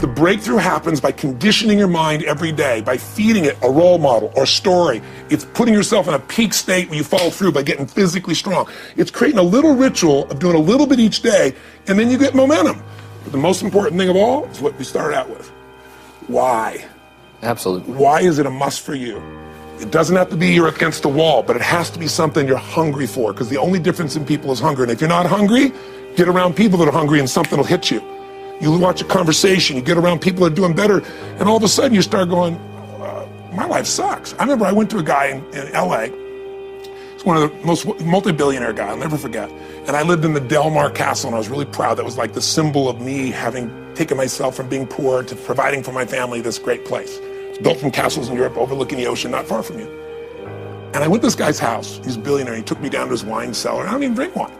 The breakthrough happens by conditioning your mind every day, by feeding it a role model or story. It's putting yourself in a peak state where you follow through by getting physically strong. It's creating a little ritual of doing a little bit each day, and then you get momentum. But the most important thing of all is what we started out with. Why? Absolutely. Why is it a must for you? It doesn't have to be you're against the wall, but it has to be something you're hungry for, because the only difference in people is hunger. And if you're not hungry, get around people that are hungry and something will hit you. You watch a conversation, you get around people that are doing better, and all of a sudden you start going, my life sucks. I remember I went to a guy in LA. He's one of the most multi-billionaire guy, I'll never forget. And I lived in the Del Mar Castle, and I was really proud. That was like the symbol of me having taken myself from being poor to providing for my family this great place. It's built from castles in Europe overlooking the ocean, not far from you. And I went to this guy's house. He's a billionaire. He took me down to his wine cellar. I don't even drink wine.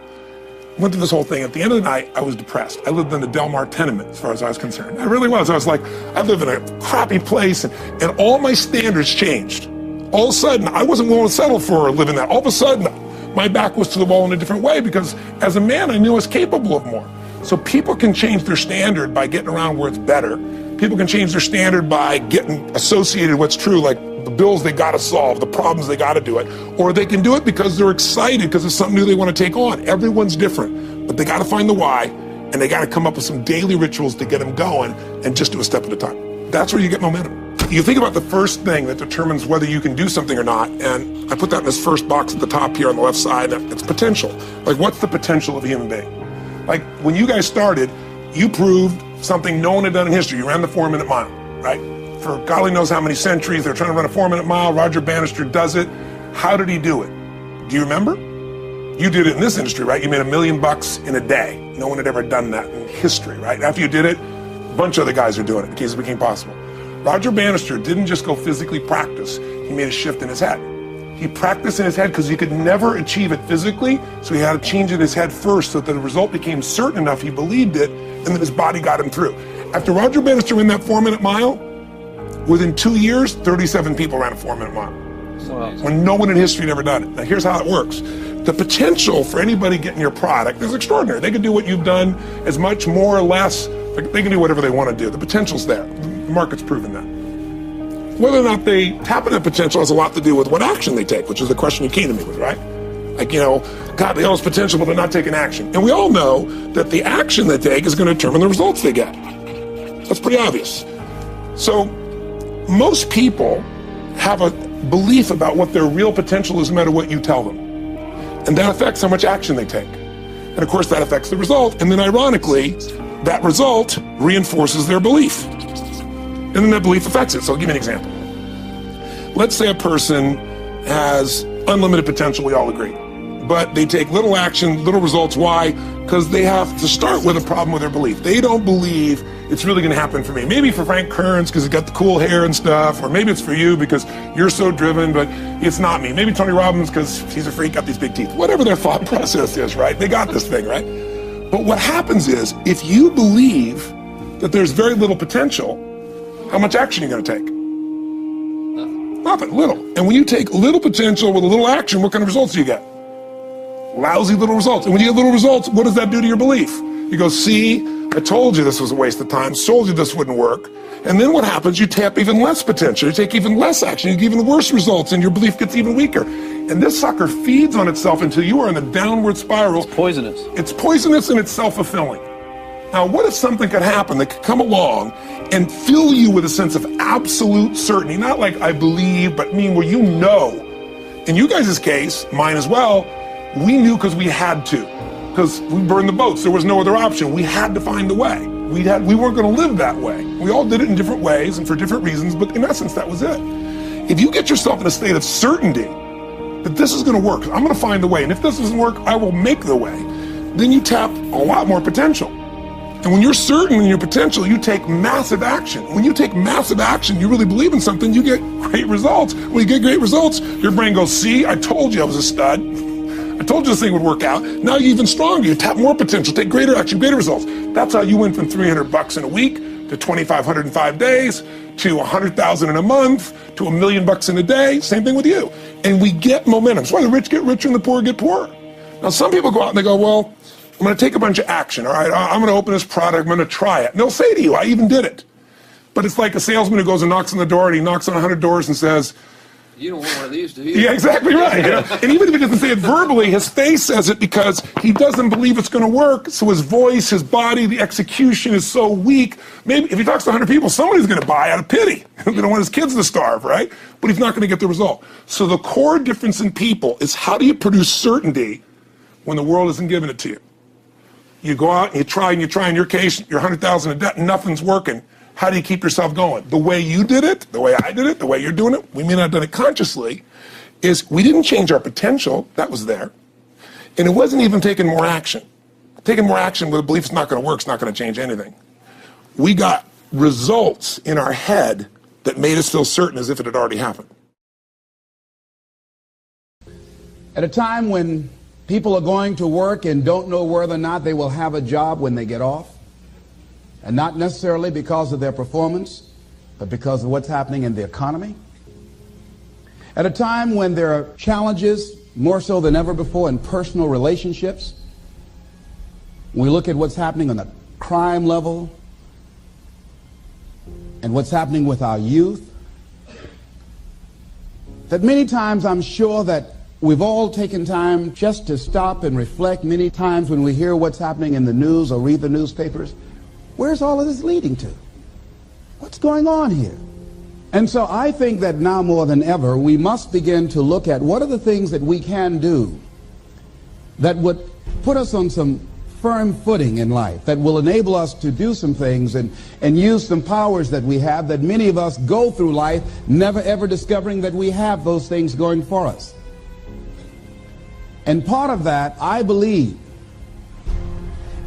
Went through this whole thing. At the end of the night, I was depressed. I lived in the Del Mar tenement, as far as I was concerned. I really was. I was like, I live in a crappy place, and all my standards changed. All of a sudden, I wasn't willing to settle for living that. All of a sudden, my back was to the wall in a different way, because as a man, I knew I was capable of more. So people can change their standard by getting around where it's better. People can change their standard by getting associated with what's true, like the bills they got to solve, the problems they got to do it. Or they can do it because they're excited, because it's something new they want to take on. Everyone's different, but they got to find the why, and they got to come up with some daily rituals to get them going, and just do a step at a time. That's where you get momentum. You think about the first thing that determines whether you can do something or not, and I put that in this first box at the top here on the left side. It's potential. Like, what's the potential of a human being? Like, when you guys started, you proved something no one had done in history. You ran the 4-minute mile, right? For golly knows how many centuries, they're trying to run a 4-minute mile. Roger Bannister does it. How did he do it? Do you remember? You did it in this industry, right? You made $1 million in a day. No one had ever done that in history, right? After you did it, a bunch of other guys are doing it because it became possible. Roger Bannister didn't just go physically practice. He made a shift in his head. He practiced in his head because he could never achieve it physically, so he had to change it in his head first so that the result became certain enough he believed it, and then his body got him through. After Roger Bannister ran that 4-minute mile, within 2 years, 37 people ran a 4-minute mile. When no one in history had ever done it. Now here's how it works. The potential for anybody getting your product is extraordinary. They can do what you've done as much, more or less. They can do whatever they want to do. The potential's there. The market's proven that. Whether or not they tap into potential has a lot to do with what action they take, which is the question you came to me with, right? Like, you know, God, they all have potential, but they're not taking action. And we all know that the action they take is going to determine the results they get. That's pretty obvious. So most people have a belief about what their real potential is no matter what you tell them. And that affects how much action they take. And of course that affects the result. And then ironically, that result reinforces their belief. And then that belief affects it. So I'll give you an example. Let's say a person has unlimited potential, we all agree. But they take little action, little results. Why? Because they have to start with a problem with their belief. They don't believe it's really going to happen for me. Maybe for Frank Kearns because he's got the cool hair and stuff, or maybe it's for you because you're so driven, but it's not me. Maybe Tony Robbins because he's a freak, got these big teeth. Whatever their thought process is, right? They got this thing, right? But what happens is, if you believe that there's very little potential, how much action are you going to take? Nothing, little. And when you take little potential with a little action, what kind of results do you get? Lousy little results. And when you get little results, what does that do to your belief? You go, see, I told you this was a waste of time, told you this wouldn't work. And then what happens? You tap even less potential, you take even less action, you get even worse results, and your belief gets even weaker. And this sucker feeds on itself until you are in a downward spiral. It's poisonous. It's poisonous and it's self-fulfilling. Now, what if something could happen that could come along and fill you with a sense of absolute certainty? Not like I believe, but mean where you know. In you guys' case, mine as well, we knew because we had to. Because we burned the boats. There was no other option. We had to find a way. We weren't going to live that way. We all did it in different ways and for different reasons, but in essence, that was it. If you get yourself in a state of certainty that this is going to work, I'm going to find the way, and if this doesn't work, I will make the way, then you tap a lot more potential. And when you're certain in your potential, you take massive action. When you take massive action, you really believe in something, you get great results. When you get great results, your brain goes, see, I told you I was a stud. I told you this thing would work out. Now you're even stronger. You tap more potential, take greater action, greater results. That's how you went from $300 in a week to 2,500 in 5 days to 100,000 in a month to $1 million in a day. Same thing with you. And we get momentum. That's why the rich get richer and the poor get poorer. Now some people go out and they go, well, I'm going to take a bunch of action. All right, I'm going to open this product. I'm going to try it. And they'll say to you, I even did it. But it's like a salesman who goes and knocks on the door, and he knocks on 100 doors and says, "You don't want one of these, do you?" Yeah, exactly right. You know? And even if he doesn't say it verbally, his face says it because he doesn't believe it's going to work. So his voice, his body, the execution is so weak. Maybe if he talks to 100 people, somebody's going to buy out of pity. They don't want his kids to starve, right? But he's not going to get the result. So the core difference in people is, how do you produce certainty when the world isn't giving it to you? You go out and you try, in your case, you're 100,000 in debt and nothing's working. How do you keep yourself going? The way you did it, the way I did it, the way you're doing it, we may not have done it consciously, is we didn't change our potential. That was there. And it wasn't even taking more action. Taking more action with a belief it's not going to work, it's not going to change anything. We got results in our head that made us feel certain as if it had already happened. At a time when people are going to work and don't know whether or not they will have a job when they get off, and not necessarily because of their performance, but because of what's happening in the economy. At a time when there are challenges, more so than ever before, in personal relationships. When we look at what's happening on the crime level and what's happening with our youth, that many times I'm sure that we've all taken time just to stop and reflect. Many times when we hear what's happening in the news or read the newspapers, where's all of this leading to? What's going on here? And so I think that now more than ever, we must begin to look at what are the things that we can do that would put us on some firm footing in life, that will enable us to do some things and use some powers that we have, that many of us go through life never ever discovering that we have those things going for us. And part of that, I believe,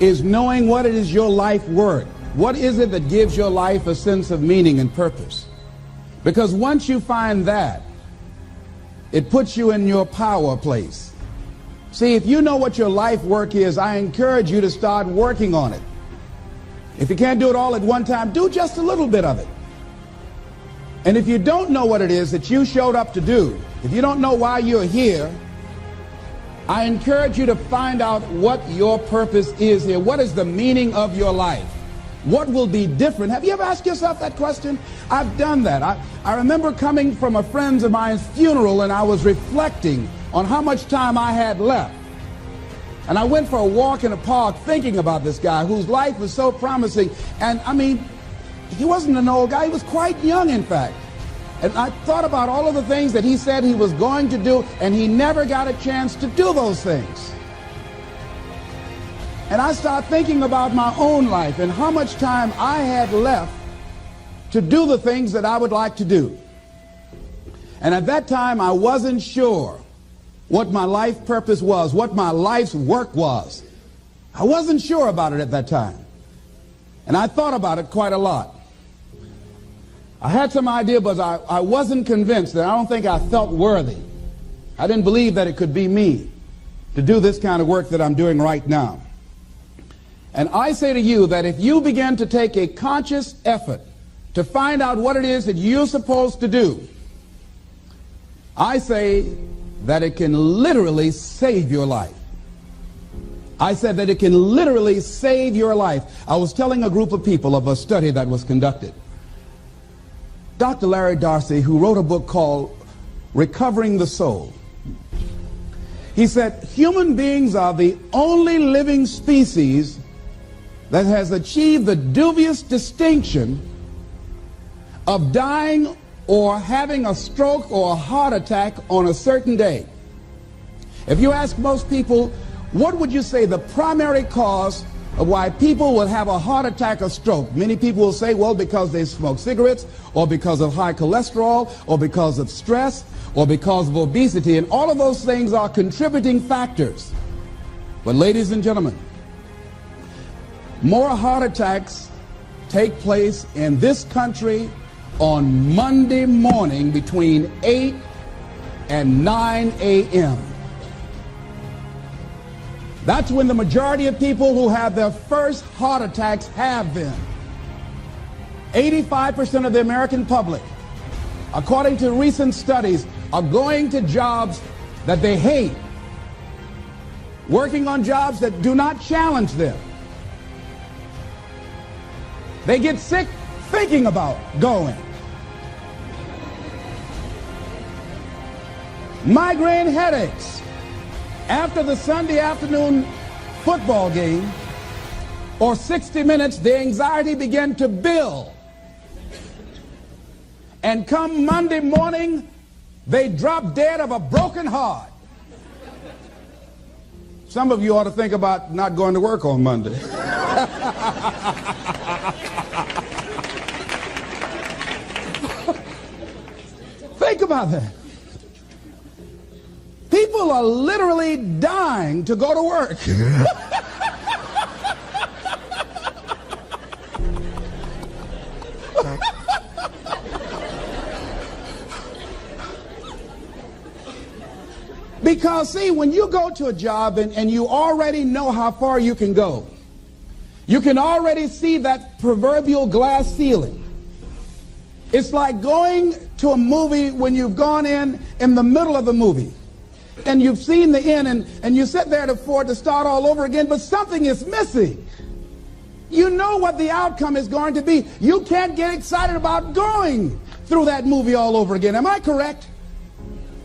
is knowing what it is your life worth. What is it that gives your life a sense of meaning and purpose? Because once you find that, it puts you in your power place. See, if you know what your life work is, I encourage you to start working on it. If you can't do it all at one time, do just a little bit of it. And if you don't know what it is that you showed up to do, if you don't know why you're here, I encourage you to find out what your purpose is here. What is the meaning of your life? What will be different? Have you ever asked yourself that question? I've done that. I remember coming from a friend of mine's funeral, and I was reflecting on how much time I had left. And I went for a walk in a park thinking about this guy whose life was so promising. And I mean, he wasn't an old guy. He was quite young, in fact. And I thought about all of the things that he said he was going to do, and he never got a chance to do those things. And I started thinking about my own life and how much time I had left to do the things that I would like to do. And at that time, I wasn't sure what my life purpose was, what my life's work was. I wasn't sure about it at that time. And I thought about it quite a lot. I had some idea, but I wasn't convinced, and I don't think I felt worthy. I didn't believe that it could be me to do this kind of work that I'm doing right now. And I say to you that if you begin to take a conscious effort to find out what it is that you're supposed to do, I say that it can literally save your life. I said that it can literally save your life. I was telling a group of people of a study that was conducted. Dr. Larry Darcy, who wrote a book called Recovering the Soul, he said human beings are the only living species that has achieved the dubious distinction of dying or having a stroke or a heart attack on a certain day. If you ask most people, what would you say the primary cause of why people will have a heart attack or stroke? Many people will say, well, because they smoke cigarettes, or because of high cholesterol, or because of stress, or because of obesity, and all of those things are contributing factors. But ladies and gentlemen, more heart attacks take place in this country on Monday morning between 8 and 9 a.m. That's when the majority of people who have their first heart attacks have them. 85% of the American public, according to recent studies, are going to jobs that they hate, working on jobs that do not challenge them. They get sick thinking about going. Migraine headaches after the Sunday afternoon football game or 60 Minutes, the anxiety began to build. And come Monday morning, they drop dead of a broken heart. Some of you ought to think about not going to work on Monday. Think about that. People are literally dying to go to work. Because, see, when you go to a job and you already know how far you can go, you can already see that proverbial glass ceiling. It's like going to a movie when you've gone in the middle of the movie and you've seen the end and you sit there to start all over again, but something is missing. You know what the outcome is going to be. You can't get excited about going through that movie all over again. Am I correct?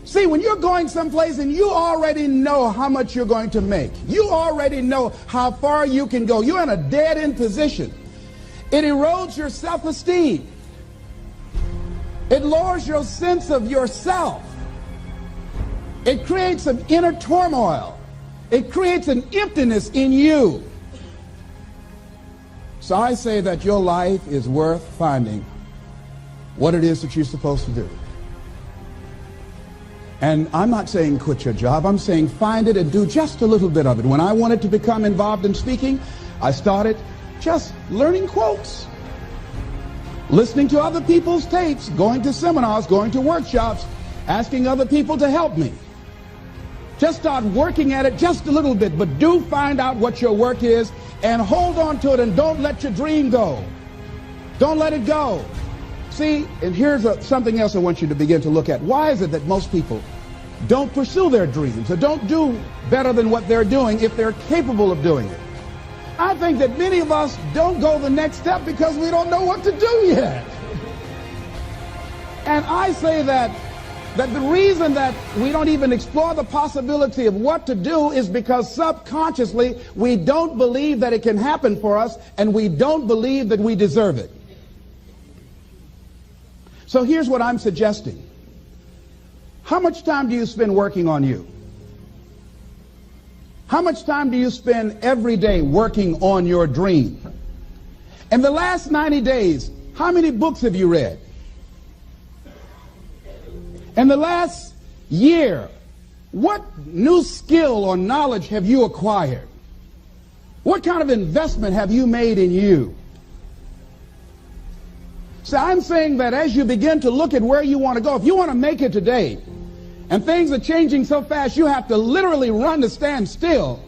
See, when you're going someplace and you already know how much you're going to make, you already know how far you can go, you're in a dead-end position. It erodes your self-esteem. It lowers your sense of yourself. It creates an inner turmoil. It creates an emptiness in you. So I say that your life is worth finding what it is that you're supposed to do. And I'm not saying quit your job. I'm saying find it and do just a little bit of it. When I wanted to become involved in speaking, I started just learning quotes, listening to other people's tapes, going to seminars, going to workshops, asking other people to help me. Just start working at it just a little bit, but do find out what your work is and hold on to it and don't let your dream go. Don't let it go. See, and here's something else I want you to begin to look at. Why is it that most people don't pursue their dreams or don't do better than what they're doing if they're capable of doing it? I think that many of us don't go the next step because we don't know what to do yet. And I say that the reason that we don't even explore the possibility of what to do is because subconsciously we don't believe that it can happen for us and we don't believe that we deserve it. So here's what I'm suggesting. How much time do you spend working on you? How much time do you spend every day working on your dream? In the last 90 days, how many books have you read? In the last year, what new skill or knowledge have you acquired? What kind of investment have you made in you? So I'm saying that as you begin to look at where you want to go, if you want to make it today, and things are changing so fast you have to literally run to stand still,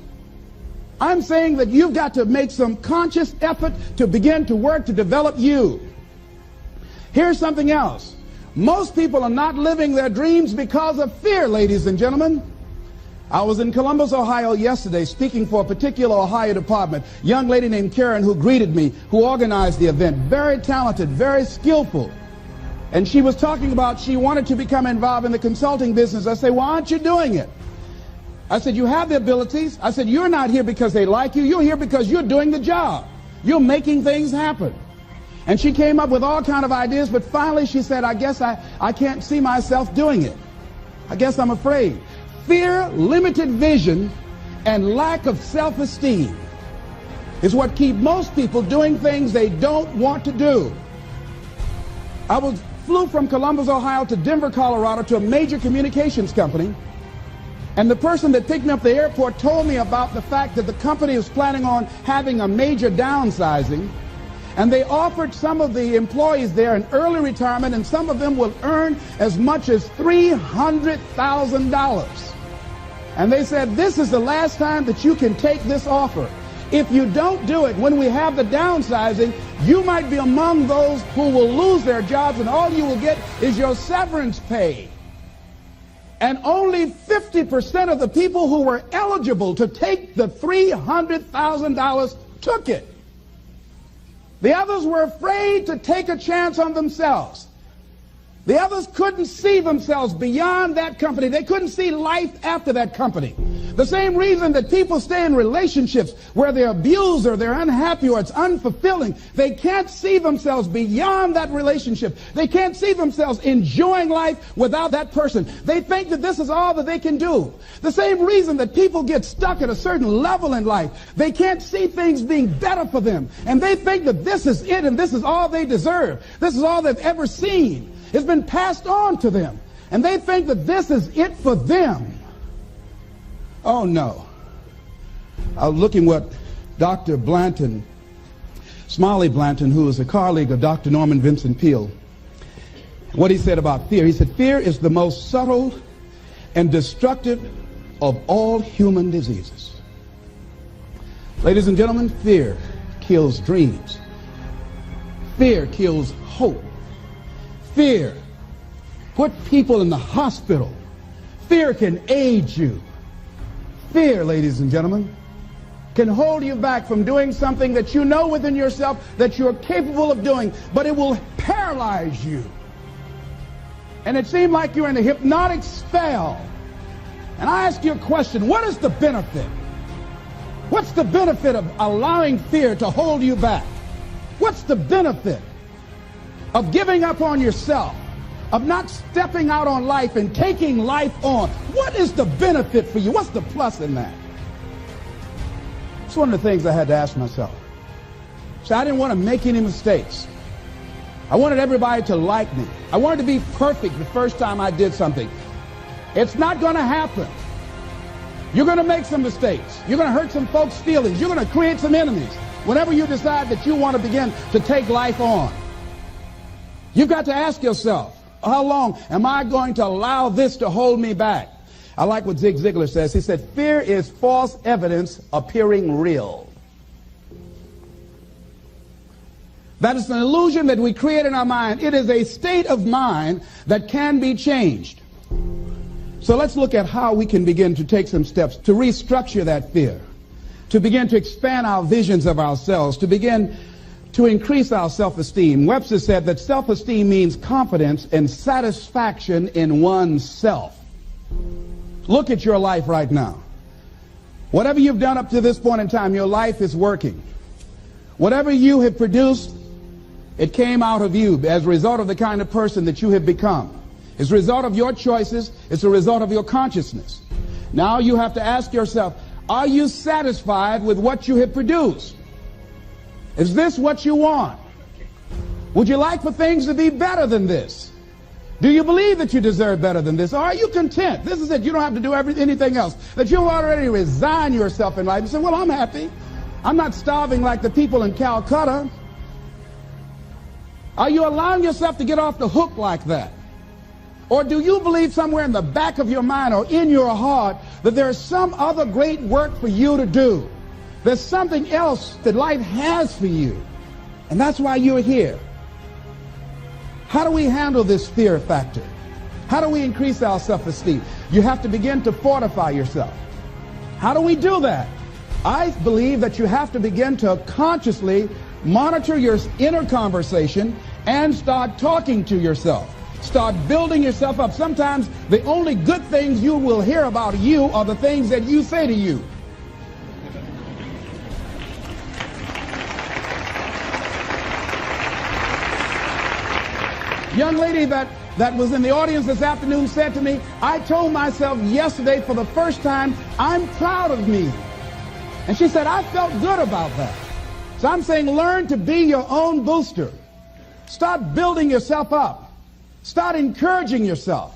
I'm saying that you've got to make some conscious effort to begin to work to develop you. Here's something else. Most people are not living their dreams because of fear, ladies and gentlemen. I was in Columbus, Ohio yesterday speaking for a particular Ohio department. A young lady named Karen who greeted me, who organized the event. Very talented, very skillful. And she was talking about she wanted to become involved in the consulting business. I said, why aren't you doing it? I said, you have the abilities. I said, you're not here because they like you. You're here because you're doing the job. You're making things happen. And she came up with all kind of ideas, but finally she said, I guess I can't see myself doing it. I guess I'm afraid. Fear, limited vision, and lack of self-esteem is what keep most people doing things they don't want to do. I flew from Columbus, Ohio to Denver, Colorado to a major communications company, and the person that picked me up at the airport told me about the fact that the company was planning on having a major downsizing, and they offered some of the employees there an early retirement, and some of them will earn as much as $300,000. And they said, this is the last time that you can take this offer. If you don't do it, when we have the downsizing, you might be among those who will lose their jobs, and all you will get is your severance pay. And only 50% of the people who were eligible to take the $300,000 took it. The others were afraid to take a chance on themselves. The others couldn't see themselves beyond that company. They couldn't see life after that company. The same reason that people stay in relationships where they're abused or they're unhappy or it's unfulfilling. They can't see themselves beyond that relationship. They can't see themselves enjoying life without that person. They think that this is all that they can do. The same reason that people get stuck at a certain level in life. They can't see things being better for them. And they think that this is it and this is all they deserve. This is all they've ever seen. It's been passed on to them. And they think that this is it for them. Oh, no. I was looking what Dr. Blanton, Smiley Blanton, who is a colleague of Dr. Norman Vincent Peale, what he said about fear. He said, fear is the most subtle and destructive of all human diseases. Ladies and gentlemen, fear kills dreams. Fear kills hope. Fear put people in the hospital. Fear can age you. Fear, ladies and gentlemen, can hold you back from doing something that you know within yourself that you're capable of doing, but it will paralyze you. And it seemed like you're in a hypnotic spell. And I ask you a question, what is the benefit? What's the benefit of allowing fear to hold you back? What's the benefit of giving up on yourself, of not stepping out on life and taking life on? What is the benefit for you? What's the plus in that? It's one of the things I had to ask myself. So I didn't want to make any mistakes. I wanted everybody to like me. I wanted to be perfect the first time I did something. It's not going to happen. You're going to make some mistakes. You're going to hurt some folks' feelings. You're going to create some enemies whenever you decide that you want to begin to take life on. You've got to ask yourself, how long am I going to allow this to hold me back? I like what Zig Ziglar says. He said, fear is false evidence appearing real. That is an illusion that we create in our mind. It is a state of mind that can be changed. So let's look at how we can begin to take some steps to restructure that fear, to begin to expand our visions of ourselves, to begin to increase our self-esteem. Webster said that self-esteem means confidence and satisfaction in oneself. Look at your life right now. Whatever you've done up to this point in time, your life is working. Whatever you have produced, it came out of you as a result of the kind of person that you have become. It's a result of your choices. It's a result of your consciousness. Now you have to ask yourself, are you satisfied with what you have produced? Is this what you want? Would you like for things to be better than this? Do you believe that you deserve better than this? Or are you content? This is it. You don't have to do anything else. That you'll already resign yourself in life and say, well, I'm happy. I'm not starving like the people in Calcutta. Are you allowing yourself to get off the hook like that? Or do you believe somewhere in the back of your mind or in your heart that there's some other great work for you to do? There's something else that life has for you. And that's why you're here. How do we handle this fear factor? How do we increase our self-esteem? You have to begin to fortify yourself. How do we do that? I believe that you have to begin to consciously monitor your inner conversation and start talking to yourself. Start building yourself up. Sometimes the only good things you will hear about you are the things that you say to you. Young lady that was in the audience this afternoon said to me, I told myself yesterday for the first time, I'm proud of me. And she said, I felt good about that. So I'm saying learn to be your own booster. Start building yourself up. Start encouraging yourself.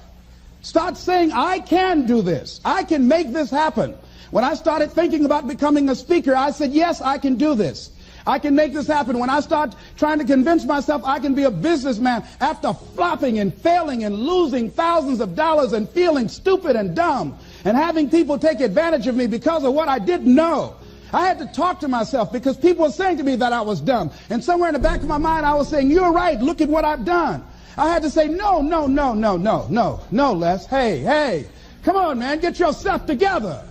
Start saying, I can do this. I can make this happen. When I started thinking about becoming a speaker, I said, yes, I can do this. I can make this happen. When I start trying to convince myself I can be a businessman after flopping and failing and losing thousands of dollars and feeling stupid and dumb and having people take advantage of me because of what I didn't know. I had to talk to myself because people were saying to me that I was dumb. And somewhere in the back of my mind, I was saying, you're right. Look at what I've done. I had to say, no, Les. Hey, come on, man. Get yourself together.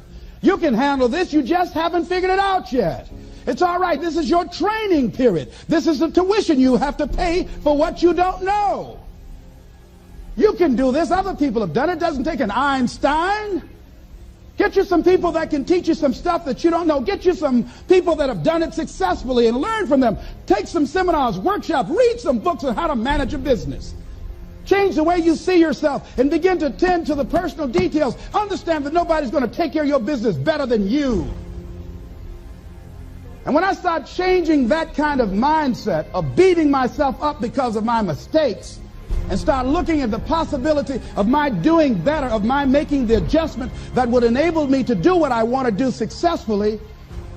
You can handle this. You just haven't figured it out yet. It's all right. This is your training period. This is the tuition you have to pay for what you don't know. You can do this. Other people have done it. It doesn't take an Einstein. Get you some people that can teach you some stuff that you don't know. Get you some people that have done it successfully and learn from them. Take some seminars, workshops, read some books on how to manage a business. Change the way you see yourself and begin to tend to the personal details. Understand that nobody's going to take care of your business better than you. And when I start changing that kind of mindset of beating myself up because of my mistakes and start looking at the possibility of my doing better, of my making the adjustment that would enable me to do what I want to do successfully,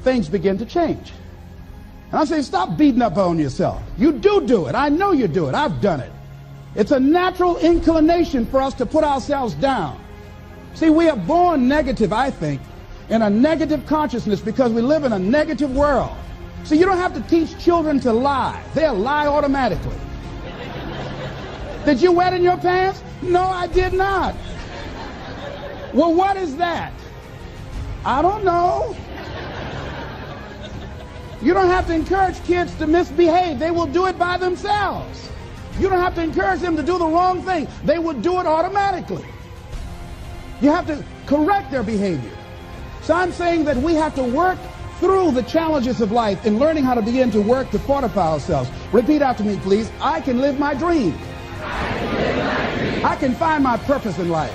things begin to change. And I'm saying, stop beating up on yourself. You do it. I know you do it. I've done it. It's a natural inclination for us to put ourselves down. See, we are born negative, I think, in a negative consciousness because we live in a negative world. So you don't have to teach children to lie. They'll lie automatically. Did you wet in your pants? No, I did not. Well, what is that? I don't know. You don't have to encourage kids to misbehave. They will do it by themselves. You don't have to encourage them to do the wrong thing. They will do it automatically. You have to correct their behavior. So I'm saying that we have to work through the challenges of life in learning how to begin to work to fortify ourselves. Repeat after me, please. I can live my dream. I can find my purpose in life.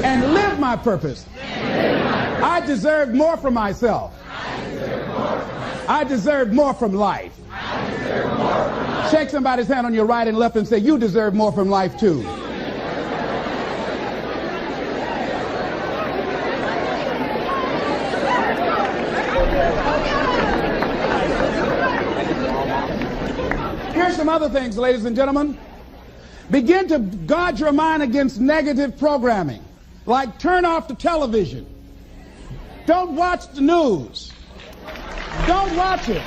And live my purpose. I deserve more from myself. I deserve more from life. Shake somebody's hand on your right and left and say, you deserve more from life too. Here's some other things, ladies and gentlemen. Begin to guard your mind against negative programming, like turn off the television. Don't watch the news. Don't watch it.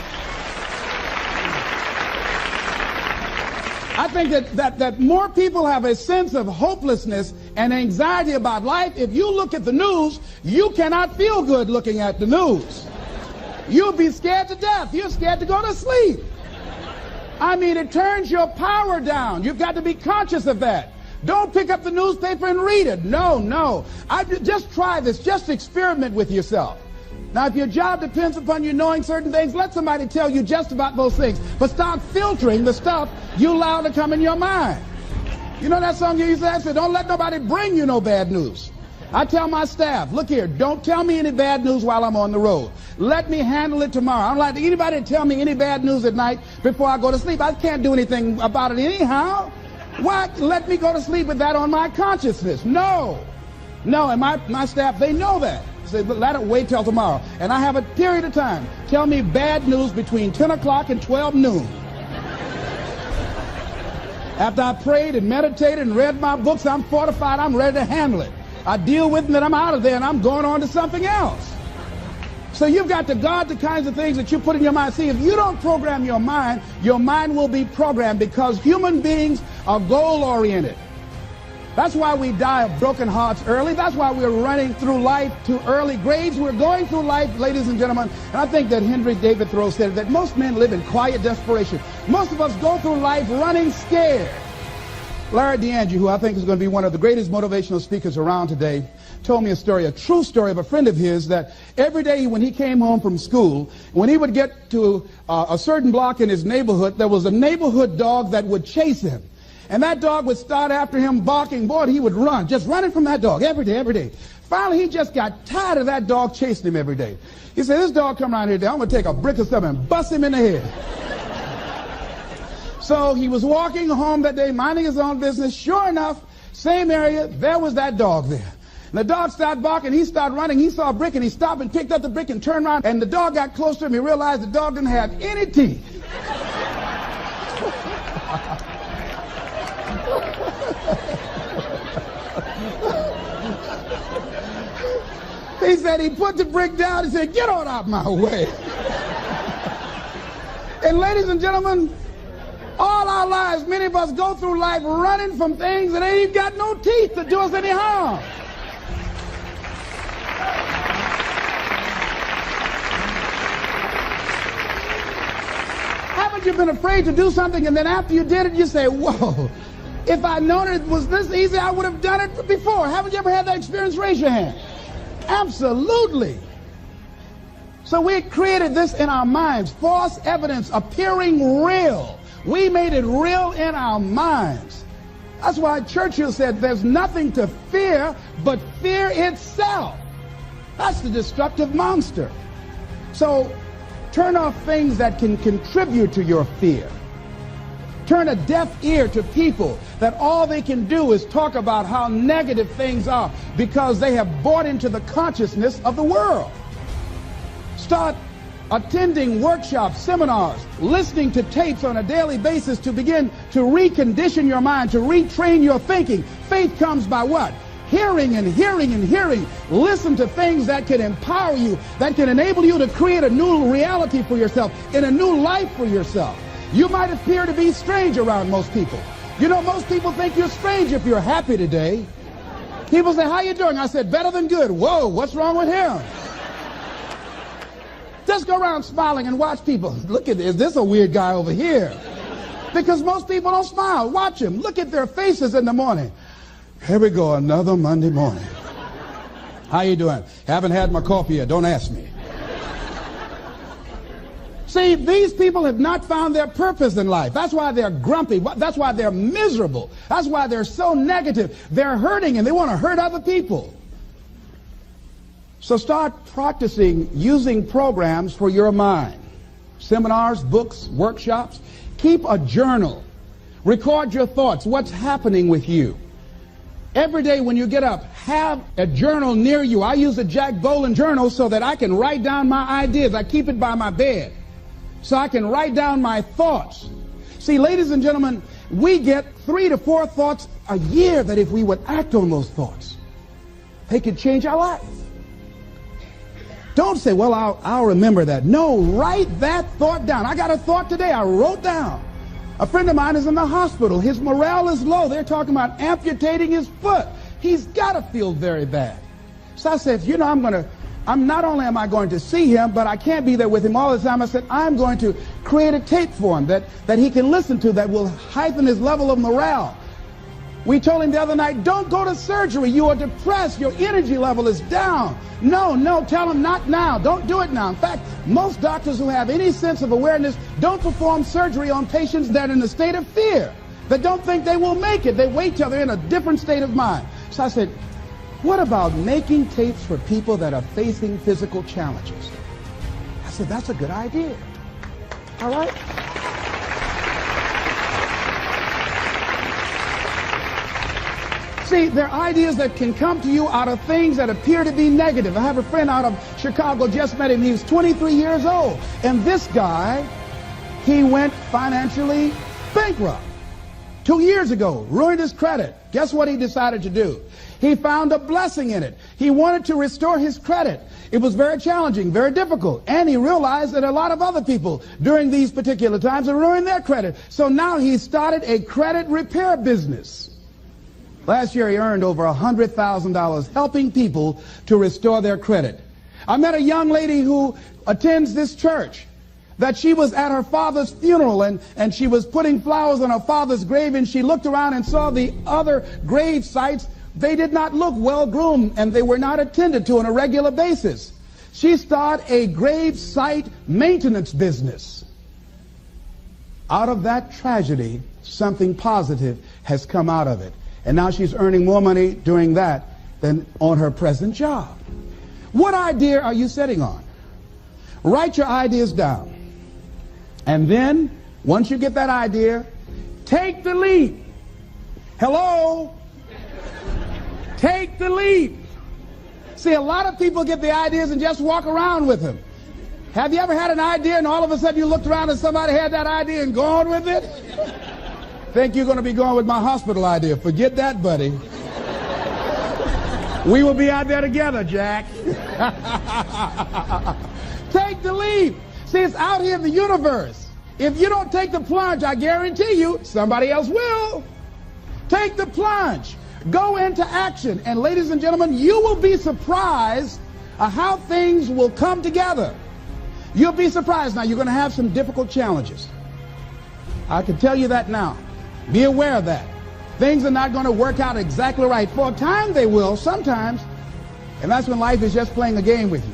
I think that more people have a sense of hopelessness and anxiety about life. If you look at the news, you cannot feel good looking at the news. You'll be scared to death. You're scared to go to sleep. I mean, it turns your power down. You've got to be conscious of that. Don't pick up the newspaper and read it. No. Just try this. Just experiment with yourself. Now, if your job depends upon you knowing certain things, let somebody tell you just about those things. But start filtering the stuff you allow to come in your mind. You know that song you used to say, don't let nobody bring you no bad news. I tell my staff, look here, don't tell me any bad news while I'm on the road. Let me handle it tomorrow. I don't like anybody to tell me any bad news at night before I go to sleep. I can't do anything about it anyhow. Why let me go to sleep with that on my consciousness? No, and my staff, they know that. Say, let it wait till tomorrow. And I have a period of time. Tell me bad news between 10 o'clock and 12 noon. After I prayed and meditated and read my books, I'm fortified, I'm ready to handle it. I deal with it and I'm out of there and I'm going on to something else. So you've got to guard the kinds of things that you put in your mind. See, if you don't program your mind will be programmed because human beings are goal-oriented. That's why we die of broken hearts early. That's why we're running through life to early grades. We're going through life, ladies and gentlemen. And I think that Henry David Thoreau said that most men live in quiet desperation. Most of us go through life running scared. Larry DeAndre, who I think is going to be one of the greatest motivational speakers around today, told me a story, a true story of a friend of his, that every day when he came home from school, when he would get to a certain block in his neighborhood, there was a neighborhood dog that would chase him. And that dog would start after him barking. Boy, he would run, just running from that dog every day. Finally, he just got tired of that dog chasing him every day. He said, this dog come around here today, I'm going to take a brick or something and bust him in the head. So he was walking home that day, minding his own business. Sure enough, same area, there was that dog there. And the dog started barking, he started running, he saw a brick, and he stopped and picked up the brick and turned around, and the dog got close to him. He realized the dog didn't have any teeth. He said he put the brick down and said, get on out my way. And ladies and gentlemen, all our lives, many of us go through life running from things that ain't got no teeth to do us any harm. Haven't you been afraid to do something and then after you did it, you say, whoa, if I'd known it was this easy, I would have done it before. Haven't you ever had that experience? Raise your hand. Absolutely. So we created this in our minds, false evidence appearing real. We made it real in our minds. That's why Churchill said there's nothing to fear but fear itself. That's the destructive monster. So turn off things that can contribute to your fear. Turn a deaf ear to people that all they can do is talk about how negative things are because they have bought into the consciousness of the world. Start attending workshops, seminars, listening to tapes on a daily basis to begin to recondition your mind, to retrain your thinking. Faith comes by what? Hearing and hearing and hearing. Listen to things that can empower you, that can enable you to create a new reality for yourself, and a new life for yourself. You might appear to be strange around most people. You know, most people think you're strange if you're happy today. People say, how you doing? I said, better than good. Whoa, what's wrong with him? Just go around smiling and watch people. Look at this. Is this a weird guy over here? Because most people don't smile. Watch them. Look at their faces in the morning. Here we go, another Monday morning. How you doing? Haven't had my coffee yet. Don't ask me. See, these people have not found their purpose in life. That's why they're grumpy. That's why they're miserable. That's why they're so negative. They're hurting and they want to hurt other people. So start practicing using programs for your mind. Seminars, books, workshops. Keep a journal. Record your thoughts. What's happening with you? Every day when you get up, have a journal near you. I use a Jack Boland journal so that I can write down my ideas. I keep it by my bed so I can write down my thoughts. See, ladies and gentlemen, we get 3 to 4 thoughts a year that if we would act on those thoughts, they could change our life. Don't say, well, I'll remember that. No, write that thought down. I got a thought today I wrote down. A friend of mine is in the hospital. His morale is low. They're talking about amputating his foot. He's got to feel very bad. So I said, you know, not only am I going to see him, but I can't be there with him all the time. I said, I'm going to create a tape for him that he can listen to that will heighten his level of morale. We told him the other night, don't go to surgery. You are depressed. Your energy level is down. No, tell him not now. Don't do it now. In fact, most doctors who have any sense of awareness don't perform surgery on patients that are in a state of fear, that don't think they will make it. They wait till they're in a different state of mind. So I said, what about making tapes for people that are facing physical challenges? I said, that's a good idea. All right? See, there are ideas that can come to you out of things that appear to be negative. I have a friend out of Chicago, just met him. He was 23 years old. And this guy, he went financially bankrupt 2 years ago, ruined his credit. Guess what he decided to do? He found a blessing in it. He wanted to restore his credit. It was very challenging, very difficult. And he realized that a lot of other people during these particular times have ruined their credit. So now he started a credit repair business. Last year he earned over $100,000 helping people to restore their credit. I met a young lady who attends this church, that she was at her father's funeral and she was putting flowers on her father's grave, and she looked around and saw the other grave sites. They did not look well groomed and they were not attended to on a regular basis. She started a grave site maintenance business. Out of that tragedy, something positive has come out of it. And now she's earning more money doing that than on her present job. What idea are you sitting on? Write your ideas down. And then, once you get that idea, take the leap. Hello? Take the leap. See, a lot of people get the ideas and just walk around with them. Have you ever had an idea and all of a sudden you looked around and somebody had that idea and gone with it? Think you're going to be going with my hospital idea. Forget that, buddy. We will be out there together, Jack. Take the leap. See, it's out here in the universe. If you don't take the plunge, I guarantee you, somebody else will. Take the plunge. Go into action. And ladies and gentlemen, you will be surprised at how things will come together. You'll be surprised. Now, you're going to have some difficult challenges. I can tell you that now. Be aware of that. Things are not going to work out exactly right. For a time they will, sometimes. And that's when life is just playing a game with you.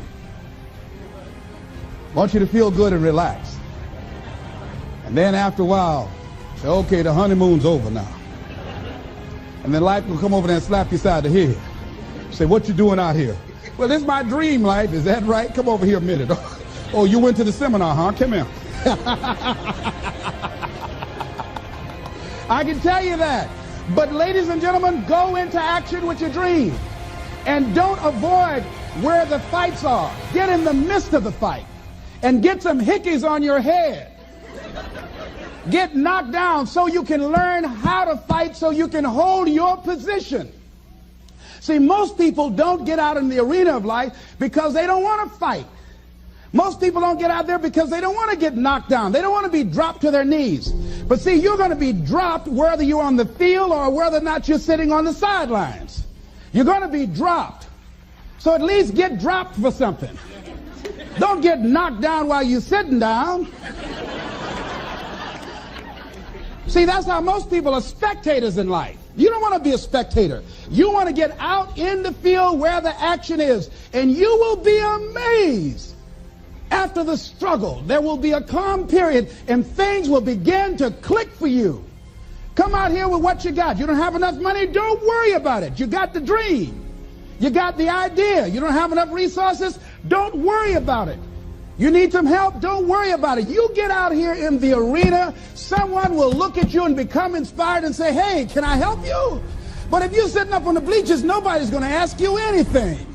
I want you to feel good and relax. And then after a while, say, okay, the honeymoon's over now. And then life will come over there and slap you side the head. Say, what you doing out here? Well, this is my dream life. Is that right? Come over here a minute. Oh, you went to the seminar, huh? Come here. I can tell you that. But ladies and gentlemen, go into action with your dream. And don't avoid where the fights are. Get in the midst of the fight. And get some hickeys on your head. Get knocked down so you can learn how to fight, so you can hold your position. See, most people don't get out in the arena of life because they don't want to fight. Most people don't get out there because they don't want to get knocked down. They don't want to be dropped to their knees. But see, you're going to be dropped whether you're on the field or whether or not you're sitting on the sidelines. You're going to be dropped. So at least get dropped for something. Don't get knocked down while you're sitting down. See, that's how most people are spectators in life. You don't want to be a spectator. You want to get out in the field where the action is. And you will be amazed. After the struggle, there will be a calm period and things will begin to click for you. Come out here with what you got. You don't have enough money? Don't worry about it. You got the dream. You got the idea. You don't have enough resources? Don't worry about it. You need some help? Don't worry about it. You get out here in the arena, someone will look at you and become inspired and say, hey, can I help you? But if you're sitting up on the bleachers, nobody's going to ask you anything.